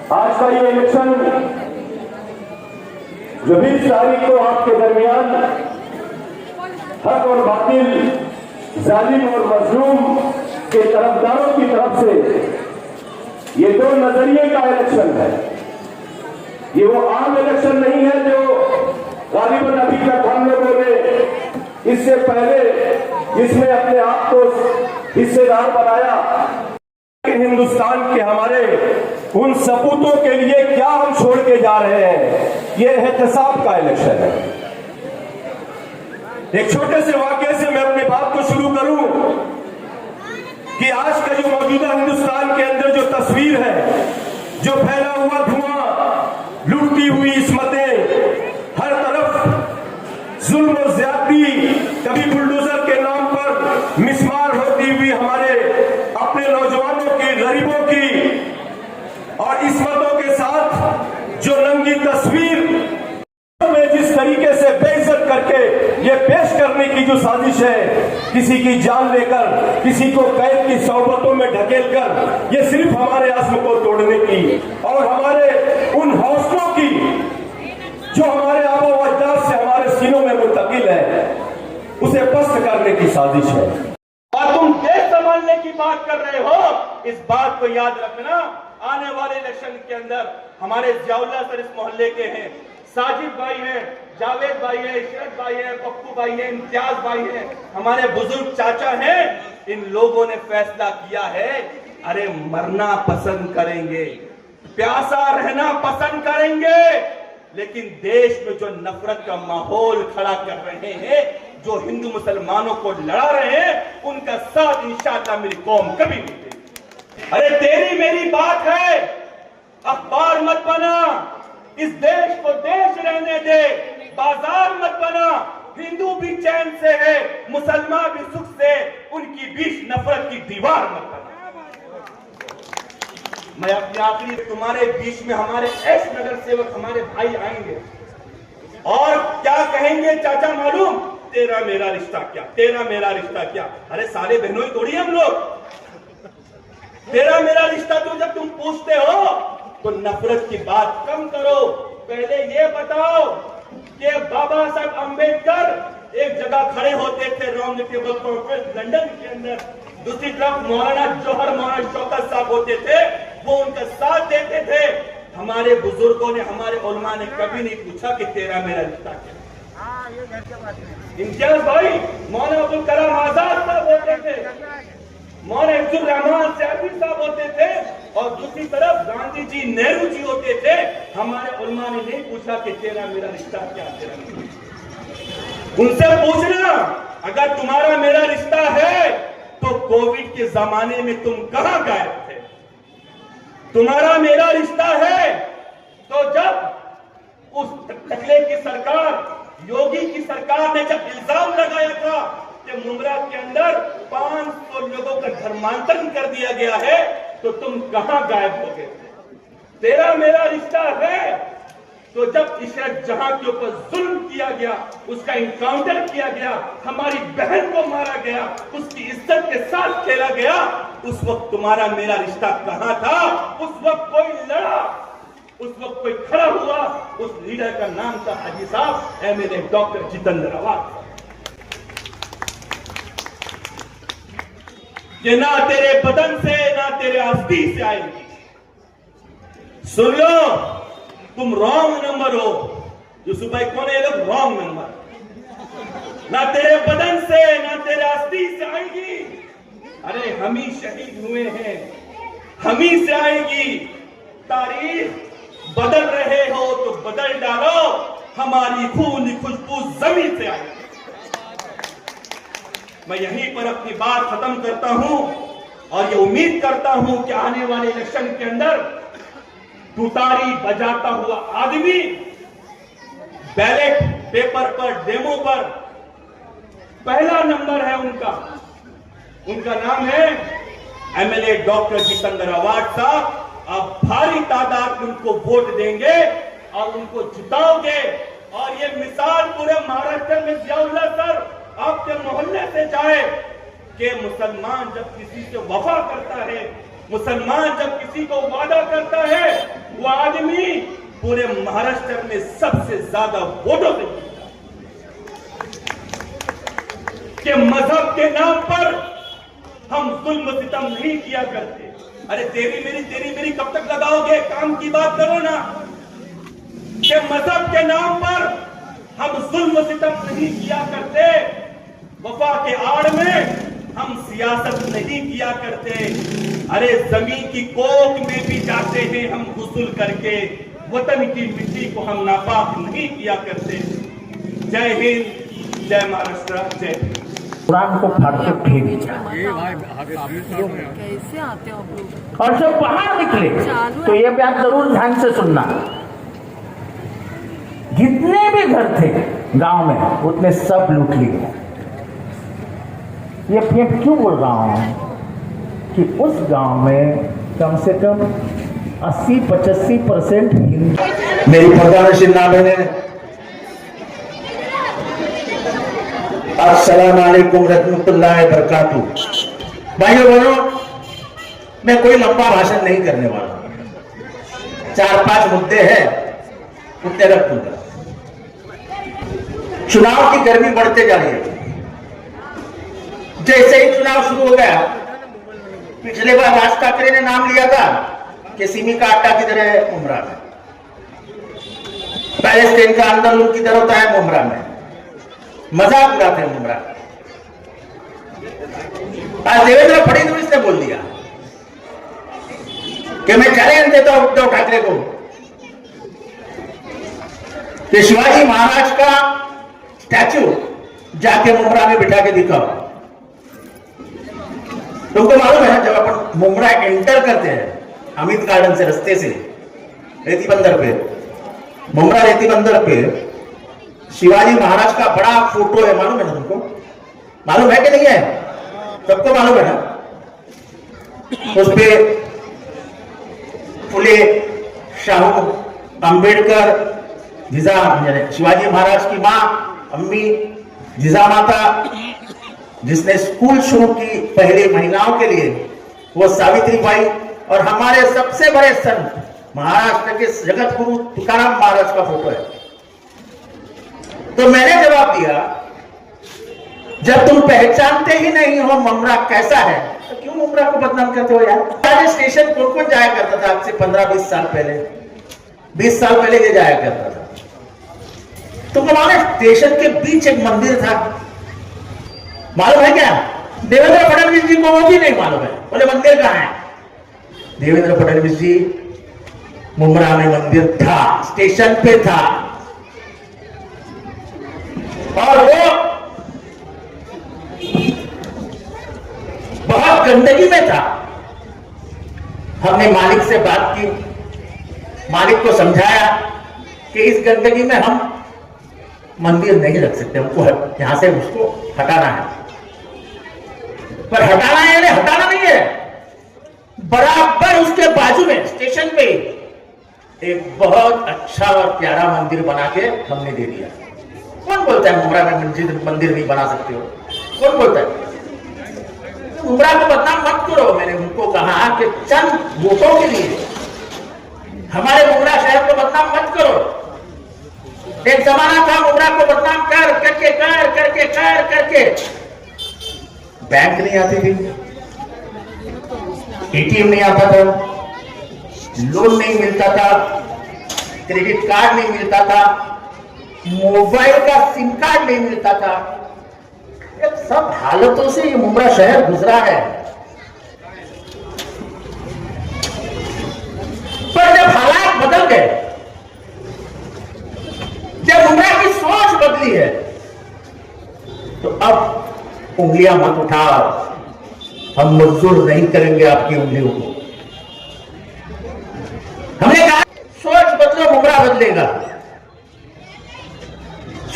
आज का ये इलेक्शन जो 20 तारीख को आपके दरमियान हक और बातिल, जालिम और मजलूम के तरफदारों की तरफ से ये दो नजरिए का इलेक्शन है। ये वो आम इलेक्शन नहीं है जो गालिबन अभी तक हम लोगों ने इससे पहले जिसमें अपने आप को हिस्सेदार बनाया। हिंदुस्तान के हमारे उन सपूतों के लिए क्या हम छोड़ के जा रहे हैं, ये एहतसाब का इलेक्शन है। एक छोटे से वाक्य से मैं अपनी बात को शुरू करूं कि आज का जो मौजूदा हिंदुस्तान के अंदर जो तस्वीर है, जो फैला हुआ धुआं, लुटती हुई इस्मतें, हर तरफ जुल्म और ज्यादती, कभी बुलडोजर के नाम पर मिसमार होती हुई हमारे अपने नौजवानों की, गरीबों की, और इस्मतों के साथ जो नंगी तस्वीर में जिस तरीके से बेइज्जत करके ये पेश करने की जो साजिश है, किसी की जान लेकर, किसी को कैद की सोबतों में ढकेल कर, ये सिर्फ हमारे आज़्म को तोड़ने की और हमारे उन हौसलों की जो हमारे आबा व अजदाद से हमारे सीनों में मुंतकिल है, उसे पस्त करने की साजिश है। और तुम देश संभालने की बात कर रहे हो, इस बात को याद रखना। आने वाले इलेक्शन के अंदर हमारे जियाउल्लाह सर इस मोहल्ले के हैं, साजिद भाई हैं, जावेद भाई हैं, इशरत भाई हैं, पप्पू भाई हैं, इम्तियाज भाई हैं, हमारे बुजुर्ग चाचा हैं। इन लोगों ने फैसला किया है, अरे मरना पसंद करेंगे, प्यासा रहना पसंद करेंगे, लेकिन देश में जो नफरत का माहौल खड़ा कर रहे हैं, जो हिंदू मुसलमानों को लड़ा रहे हैं, उनका साथ इंशाअल्लाह मेरी कौम कभी नहीं देगी। अरे तेरी मेरी बात है, अखबार मत बना, इस देश को देश रहने दे, बाजार मत बना। हिंदू भी चैन से है, मुसलमान भी सुख से, उनकी बीच नफरत की दीवार मत बना। मैं अपनी आखिरी तुम्हारे बीच में हमारे ऐश नगर सेवक हमारे भाई आएंगे और क्या कहेंगे, चाचा मालूम, तेरा मेरा रिश्ता क्या, तेरा मेरा रिश्ता क्या। अरे साले बहनों ही तोड़ी हम लोग, तेरा मेरा रिश्ता तो जब तुम पूछते हो तो नफरत की बात कम करो। पहले ये बताओ कि बाबा साहब अंबेडकर एक जगह खड़े होते थे राउंड टेबल कॉन्फ्रेंस लंदन के अंदर, दूसरी तरफ मौलाना जौहर मौलाना शौकत साहब होते थे, वो उनका साथ देते थे। हमारे बुजुर्गों ने, हमारे उलमा ने कभी नहीं पूछा कि तेरा मेरा रिश्ता क्या। इम्तियाज भाई मौलाना अब्दुल कलाम आजाद साहब होते थे, मौलाना अब्दुल रहमान सियासी साहब होते थे, और दूसरी तरफ गांधी जी, नेहरू जी होते थे। हमारे उलमा ने नहीं पूछा कि तेरा मेरा रिश्ता क्या, तेरा उनसे पूछना, अगर तुम्हारा मेरा रिश्ता है तो कोविड के जमाने में तुम कहां गायब थे। तुम्हारा मेरा रिश्ता है तो जब उस टकले की सरकार, योगी की सरकार ने जब इल्जाम लगाया था कि मुंब्रा के अंदर 500 लोगों का धर्मांतरण कर दिया गया है, तो तुम कहां गायब हो गए। तेरा मेरा रिश्ता है तो जब इशरत जहां के ऊपर जुल्म किया गया, उसका इनकाउंटर किया गया, हमारी बहन को मारा गया, उसकी इज्जत के साथ खेला गया, उस वक्त तुम्हारा मेरा रिश्ता कहां था। उस वक्त कोई लड़ा, उस वक्त कोई खड़ा हुआ, उस लीडर का नाम था हाजी साहब एमएलए डॉक्टर जितेंद्र अवाद, कि ना तेरे बदन से ना तेरे अस्थि से आएगी। सुन लो, तुम रॉन्ग नंबर हो। यूसुफ भाई कौन है? लोग रॉन्ग नंबर, ना तेरे बदन से ना तेरे अस्थि से आएगी। अरे हम ही शहीद हुए हैं, हम ही से आएगी। तारीख बदल रहे हो तो बदल डालो, हमारी खून खुशबू जमीन से आएगी। मैं यहीं पर अपनी बात खत्म करता हूं और ये उम्मीद करता हूं कि आने वाले इलेक्शन के अंदर तुतारी बजाता हुआ आदमी बैलेट पेपर पर, डेमो पर पहला नंबर है उनका नाम है एमएलए डॉक्टर जितेंद्र अवाड साहब। आप भारी तादाद में उनको वोट देंगे और उनको जिताओगे। और ये मिसाल पूरे महाराष्ट्र में जियाउल्लाह सर आपके मोहल्ले से जाए कि मुसलमान जब किसी से वफा करता है, मुसलमान जब किसी को वादा करता है, वो आदमी पूरे महाराष्ट्र में सबसे ज्यादा वोटों से जीतता है। कि मजहब के नाम पर हम जुल्म सितम नहीं किया करते। अरे तेरी मेरी कब तक लगाओगे? काम की बात करो ना। कि मजहब के नाम पर हम जुल्म सितम नहीं किया करते, वफा के आड़ में हम सियासत नहीं किया करते। अरे जमीन की कोख में भी जाते हैं हम गुस्ल करके, वतन की मिट्टी को हम नापाक नहीं किया करते। जय हिंद, जय महाराष्ट्र, जय हिंद। कुरान को फाड़ के फेंक दिया कैसे आते हो आप लोग? और जब बाहर निकले तो ये बात जरूर ध्यान से सुनना, जितने भी घर थे गांव में उतने सब लूट लिए। ये क्यों बोल रहा हूं कि उस गांव में कम से कम 80-85% हिंदू। मेरी प्रधानशी नाम है, अस्सलाम वालेकुम रहमतुल्लाहि व बरकातहू। भाइयों बहनों, मैं कोई लंबा भाषण नहीं करने वाला, 4-5 मुद्दे हैं, उतने रख दूंगा। चुनाव की गर्मी बढ़ते जा रही है। जैसे ही चुनाव शुरू हो गया, पिछले बार राज ठाकरे ने नाम लिया था कि सिमी का आटा किधर है? मुमरा में। पैलेस्टाइन का आंदोलन किधर होता है? मुमरा में। मजाक उड़ाते हैं मुमरा। आज देवेंद्र फडणवीस ने बोल दिया कि मैं चैलेंज देता हूं उद्धव ठाकरे को कि शिवाजी महाराज का स्टैचू जाके मुमरा में बिठा के दिखाओ। तुमको मालूम है, जब अपन मुमरा एंटर करते हैं अमित गार्डन से, रास्ते से रेती बंदर पे, मुमरा रेती बंदर पे शिवाजी महाराज का बड़ा फोटो है। मालूम है ना तुमको? मालूम है कि नहीं है? सबको मालूम है ना? उस पे फुले, शाहू, अंबेडकर, शिवाजी महाराज की मां अम्मी जिजामाता, जिसने स्कूल शुरू की पहली महिलाओं के लिए, वो सावित्रीबाई, और हमारे सबसे बड़े संत महाराष्ट्र के जगत गुरु तुकाराम महाराज का फोटो है। तो मैंने जवाब दिया, जब तुम पहचानते ही नहीं हो मुमरा कैसा है, तो क्यों मुमरा को बदनाम करते हो यार? स्टेशन कौन कौन जाया करता था आज से 15-20 साल पहले? 20 साल पहले ये जाया करता था। तो हमारे स्टेशन के बीच एक मंदिर था, मालूम है क्या? देवेंद्र फडणवीस जी को वो भी नहीं मालूम है। बोले मंदिर कहां है? देवेंद्र फडणवीस जी, मुमरा में मंदिर था, स्टेशन पे था, और वो बहुत गंदगी में था। हमने मालिक से बात की, मालिक को समझाया कि इस गंदगी में हम मंदिर नहीं रख सकते, हमको यहां से उसको हटाना है। पर हटाना है यानी हटाना नहीं है, बराबर उसके बाजू में स्टेशन पे एक बहुत अच्छा और प्यारा मंदिर बना के हमने दे दिया। कौन बोलता है मुमरा में मंदिर नहीं बना सकते हो? कौन बोलता है? मुमरा को बदनाम मत करो। मैंने उनको कहा कि चंद वोटों के लिए हमारे मुमरा शहर को बदनाम मत करो। एक जमाना था मुमरा को बदनाम करके बैंक नहीं आती थी, एटीएम नहीं आता था, लोन नहीं मिलता था, क्रेडिट कार्ड नहीं मिलता था, मोबाइल का सिम कार्ड नहीं मिलता था। ये सब हालतों से ये मुमरा शहर गुजरा है। पर जब हालात बदल गए, जब मुमरा की सोच बदली है, तो अब उंगलियां मत उठाओ, हम मंजूर नहीं करेंगे आपकी उंगलियों को। हमने कहा सोच बदलो, मुमरा बदलेगा।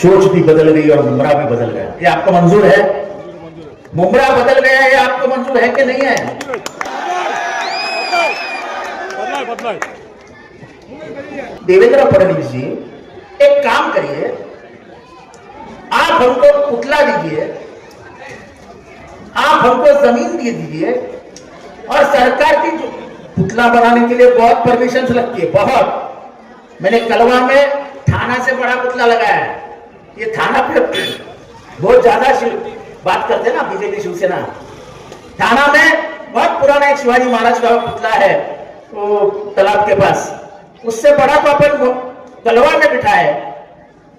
सोच भी बदल गई और मुमरा भी बदल गया। ये आपको मंजूर है? मुमरा बदल गया, ये आपको मंजूर है कि नहीं है? देवेंद्र फडणवीस जी, एक काम करिए, आप हमको पुतला दीजिए, आप हमको जमीन दे दीजिए, और सरकार की जो पुतला बनाने के लिए बहुत परमिशन लगती है, बहुत। मैंने कलवा में थाना से बड़ा पुतला लगाया है। ये थाना पे बहुत ज्यादा बात करते हैं ना बीजेपी शिवसेना। थाना में बहुत पुराना एक शिवाजी महाराज का पुतला है, वो तालाब के पास, उससे बड़ा तो अपन कलवा में बिठा है।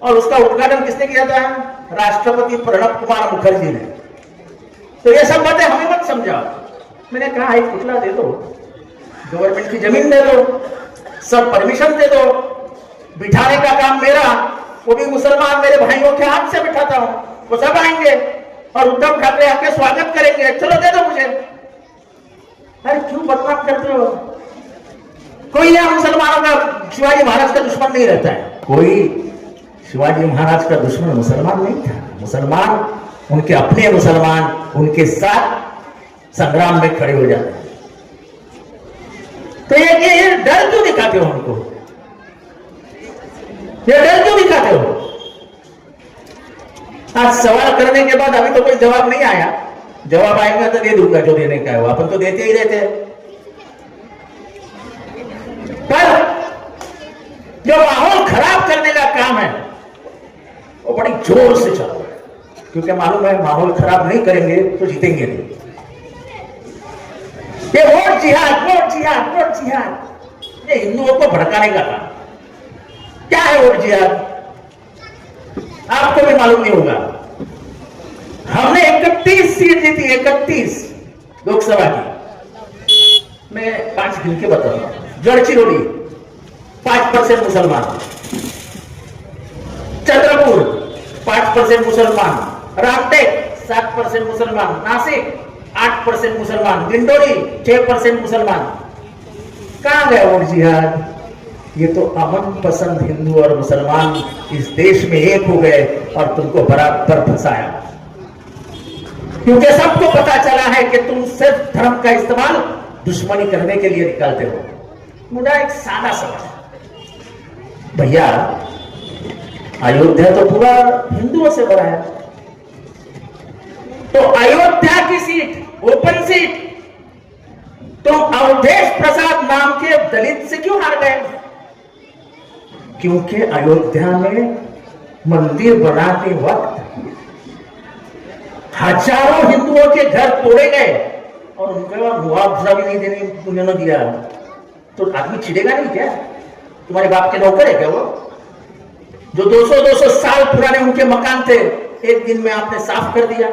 और उसका उद्घाटन किसने किया था? राष्ट्रपति प्रणब कुमार मुखर्जी ने। तो ये सब बातें हमें मत समझाओ। मैंने कहा एक पुतला दे दो, गवर्नमेंट की जमीन दे दो, सब परमिशन दे दो, बिठाने का काम मेरा, वो भी मुसलमान मेरे भाइयों के हाथ से बिठाता हूं, वो सब आएंगे और उद्धव ठाकरे आके स्वागत करेंगे, चलो दे दो मुझे। अरे क्यों बदनाम करते हो? कोई यहाँ मुसलमानों का शिवाजी महाराज का दुश्मन नहीं रहता है। कोई शिवाजी महाराज का दुश्मन मुसलमान नहीं था। मुसलमान उनके अपने मुसलमान उनके साथ संग्राम में खड़े हो जाते हैं। तो ये डर क्यों दिखाते हो हमको? ये डर क्यों दिखाते हो? आज सवाल करने के बाद अभी तो कोई जवाब नहीं आया। जवाब आएगा तो दे दूंगा जो देने का है, वो अपन तो देते ही रहते हैं। पर जो माहौल खराब करने का काम है वो बड़ी जोर से चल रहा है, क्योंकि मालूम है माहौल खराब नहीं करेंगे तो जीतेंगे नहीं। ये वोट जिहाद, वोट जिहाद, वोट जिहाद, ये हिंदुओं को भड़काने का काम। क्या है वोट जिहाद? आपको भी मालूम नहीं होगा। हमने 31 सीट जीती, 31 लोकसभा की। मैं 5 गिन के बताऊंगा। गढ़चिरौली 5% मुसलमान, चंद्रपुर 5% मुसलमान, रामटेक 7% मुसलमान, नासिक 8% मुसलमान, दिंडोरी 6% मुसलमान। कहां गया वोट जिहाद? ये तो अमन पसंद हिंदू और मुसलमान इस देश में एक हो गए और तुमको बराबर फंसाया, क्योंकि सबको पता चला है कि तुम सिर्फ धर्म का इस्तेमाल दुश्मनी करने के लिए निकालते हो। मुझे एक सादा सवाल, भैया अयोध्या तो पूरा हिंदुओं से भरा है, तो अयोध्या की सीट ओपन सीट तो अवधेश प्रसाद नाम के दलित से क्यों हार गए? क्योंकि अयोध्या में मंदिर बनाते वक्त हजारों हिंदुओं के घर तोड़े गए और उनका मुआवजा भी नहीं देने उन्होंने दिया। तो आदमी चिढ़ेगा नहीं क्या? तुम्हारे बाप के नौकर है क्या वो? जो 200-200 साल पुराने उनके मकान थे, एक दिन में आपने साफ कर दिया।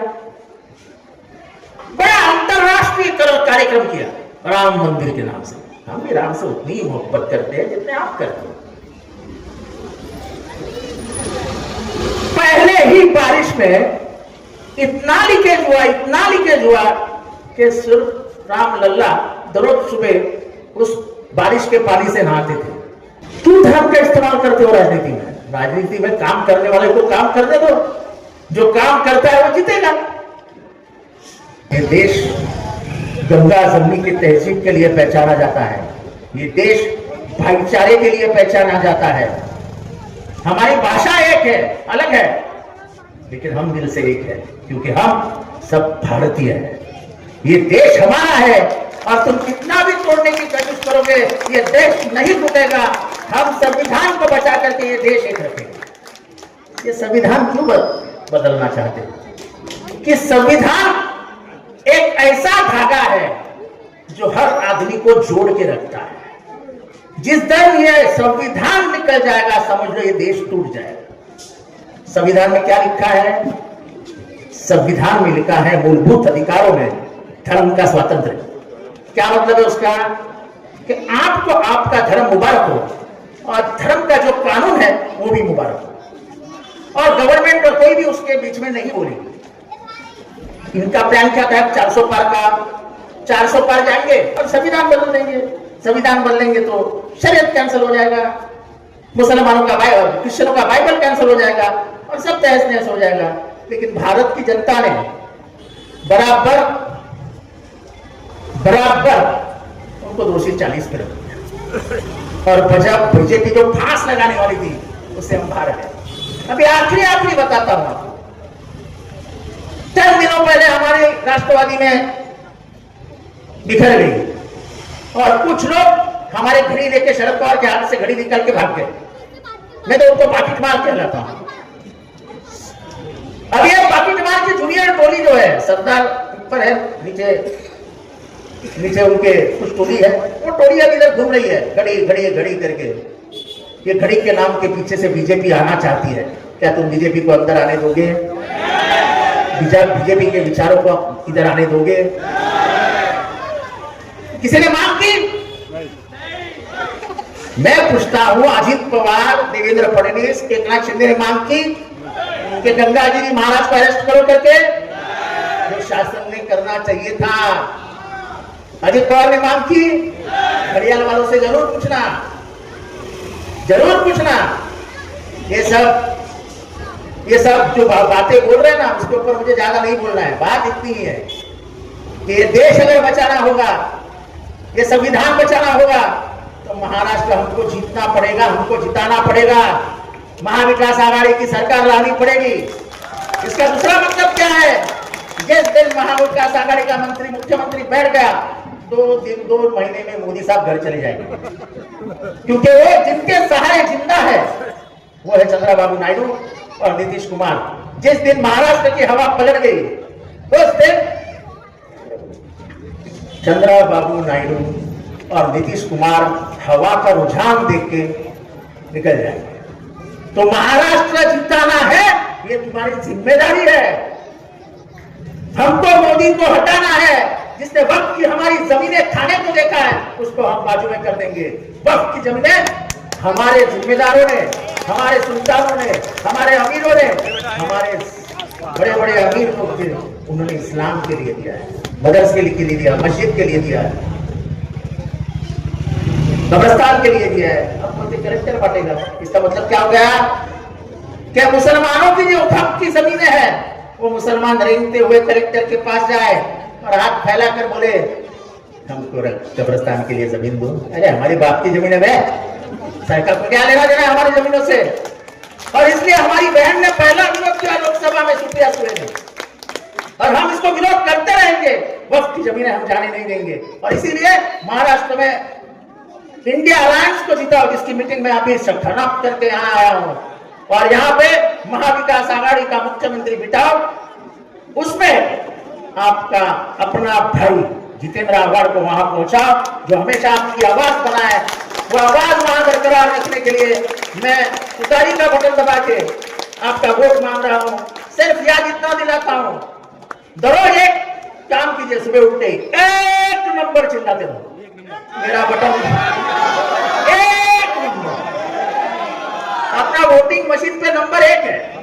बड़ा अंतरराष्ट्रीय कार्यक्रम किया राम मंदिर के नाम से। हम भी राम से उतनी ही मोहब्बत करते हैं जितने आप करते हो। पहले ही बारिश में इतना लीकेज हुआ कि सिर्फ राम लल्ला दररोज सुबह उस बारिश के पानी से नहाते थे। क्यों धर्म का इस्तेमाल करते हो राजनीति में? राजनीति में काम करने वाले को काम करने दो, जो काम करता है वो जीतेगा। ये देश गंगा जमुनी की तहजीब के लिए पहचाना जाता है, ये देश भाईचारे के लिए पहचाना जाता है। हमारी भाषा एक है, अलग है, लेकिन हम दिल से एक है, क्योंकि हम सब भारतीय हैं। ये देश हमारा है और तुम कितना भी तोड़ने की कोशिश करोगे ये देश नहीं टूटेगा। हम संविधान को बचा करके ये देश एक रखेंगे। ये संविधान क्यों बदलना चाहते हैं? कि संविधान एक ऐसा धागा है जो हर आदमी को जोड़ के रखता है। जिस दिन ये संविधान निकल जाएगा समझ लो ये देश टूट जाएगा। संविधान में क्या लिखा है? संविधान में लिखा है मूलभूत अधिकारों में धर्म का स्वातंत्र्य। क्या मतलब है उसका? कि आपको आपका धर्म मुबारक हो और धर्म का जो कानून है वो भी मुबारक हो, और गवर्नमेंट और कोई भी उसके बीच में नहीं बोलेगी। इनका प्लान क्या था? 400 पार का, 400 पार जाएंगे और संविधान बदल देंगे। संविधान बदलेंगे तो शरीयत कैंसिल हो जाएगा, मुसलमानों का क्रिश्चियनों का बाइबल कैंसिल हो जाएगा और सब तहस नहस हो जाएगा। लेकिन भारत की जनता ने बराबर उनको 240 पे रख दिया, और जब बीजेपी जो फांस लगाने वाली थी उससे हम बाहर गए। अभी आखिरी बताता हूं आपको। चंद दिनों पहले हमारे राष्ट्रवादी में बिखर गई और कुछ लोग हमारे घड़ी लेके शरद पवार के हाथ से घड़ी निकाल के भाग गए। मैं तो उनको पाकिट मार कहलाता हूं। अब ये पाकिट मार की जूनियर टोली जो है, सरदार ऊपर है, नीचे उनके कुछ टोली है, वो टोली अब इधर घूम रही है घड़ी घड़ी घड़ी करके। ये घड़ी के नाम के पीछे से बीजेपी आना चाहती है। क्या तुम बीजेपी को अंदर आने दोगे? बीजेपी के विचारों को इधर आने दोगे? किसी ने मांग की? मैं पूछता हूं, अजित पवार, देवेंद्र फडणवीस, एकनाथ शिंदे ने मांग की कि गंगागिरी महाराज को अरेस्ट करो करके? जो शासन ने करना चाहिए था। अजित पवार ने मांग की? हरियाणा वालों से जरूर पूछना, जरूर पूछना। ये सब जो बातें बोल रहे हैं ना, उसके ऊपर मुझे ज्यादा नहीं बोलना है। बात इतनी ही है कि ये देश अगर बचाना होगा, ये संविधान बचाना होगा, तो महाराष्ट्र हमको जीतना पड़ेगा, हमको जिताना पड़ेगा। महाविकास आघाड़ी की सरकार लानी पड़ेगी। इसका दूसरा मतलब क्या है? जिस दिन महाविकास आघाड़ी का मंत्री मुख्यमंत्री बैठ गया, 2 महीने में मोदी साहब घर चले जाएंगे, क्योंकि वो जिनके सहारे जिंदा है वो है चंद्रबाबू नायडू और नीतीश कुमार। जिस दिन महाराष्ट्र की हवा पलट गई, उस दिन चंद्रबाबू नायडू और नीतीश कुमार हवा का रुझान देख के निकल जाएंगे। तो महाराष्ट्र जिताना है, ये तुम्हारी जिम्मेदारी है। हमको मोदी को हटाना है। जिसने वक्त की हमारी जमीनें खाने को देखा है, उसको हम बाजू में कर देंगे। वक्त की जमीनें हमारे जिम्मेदारों ने, हमारे सुल्तानों ने, हमारे अमीरों ने, हमारे बड़े बड़े अमीर लोग थे, उन्होंने इस्लाम के लिए दिया है, मदरसे के लिए दिया, मस्जिद के लिए दिया है, कब्रिस्तान के लिए दिया है। अब मुझे करेक्टर बांटेगा, इसका मतलब क्या हो गया? क्या मुसलमानों की जो हक की जमीनें हैं, वो मुसलमान रेंगते हुए कलेक्टर के पास जाए और हाथ फैलाकर बोले हमको कब्रिस्तान के लिए जमीन दो? अरे हमारी बाप की जमीन है, सरकार को क्या लेना देना हमारी जमीनों से? और इसलिए हमारी बहन ने पहला विरोध किया लोकसभा में, सुप्रिया सुले ने, और हम इसको विरोध करते रहेंगे। वक्त की जमीनें हम जाने नहीं देंगे। और इसीलिए महाराष्ट्र में इंडिया अलायंस को जिताओ, जिसकी मीटिंग में अभी खराब करके यहाँ आया हूं, और यहाँ पे महाविकास आघाड़ी का मुख्यमंत्री बिठाओ। उसमें आपका अपना भाई जितेंद्र आव्हाड को वहां पहुंचाओ, जो हमेशा आपकी आवाज बना है। वो आवाज वहां बरकरार रखने के लिए मैं उतारी का बटन दबा के आपका वोट मांग रहा हूं। सिर्फ याद इतना दिलाता हूं, दररोज एक काम कीजिए, सुबह उठते ही 1 नंबर चिल्लाते रहो। मेरा बटन 1 नंबर, अपना वोटिंग मशीन पे नंबर 1 है।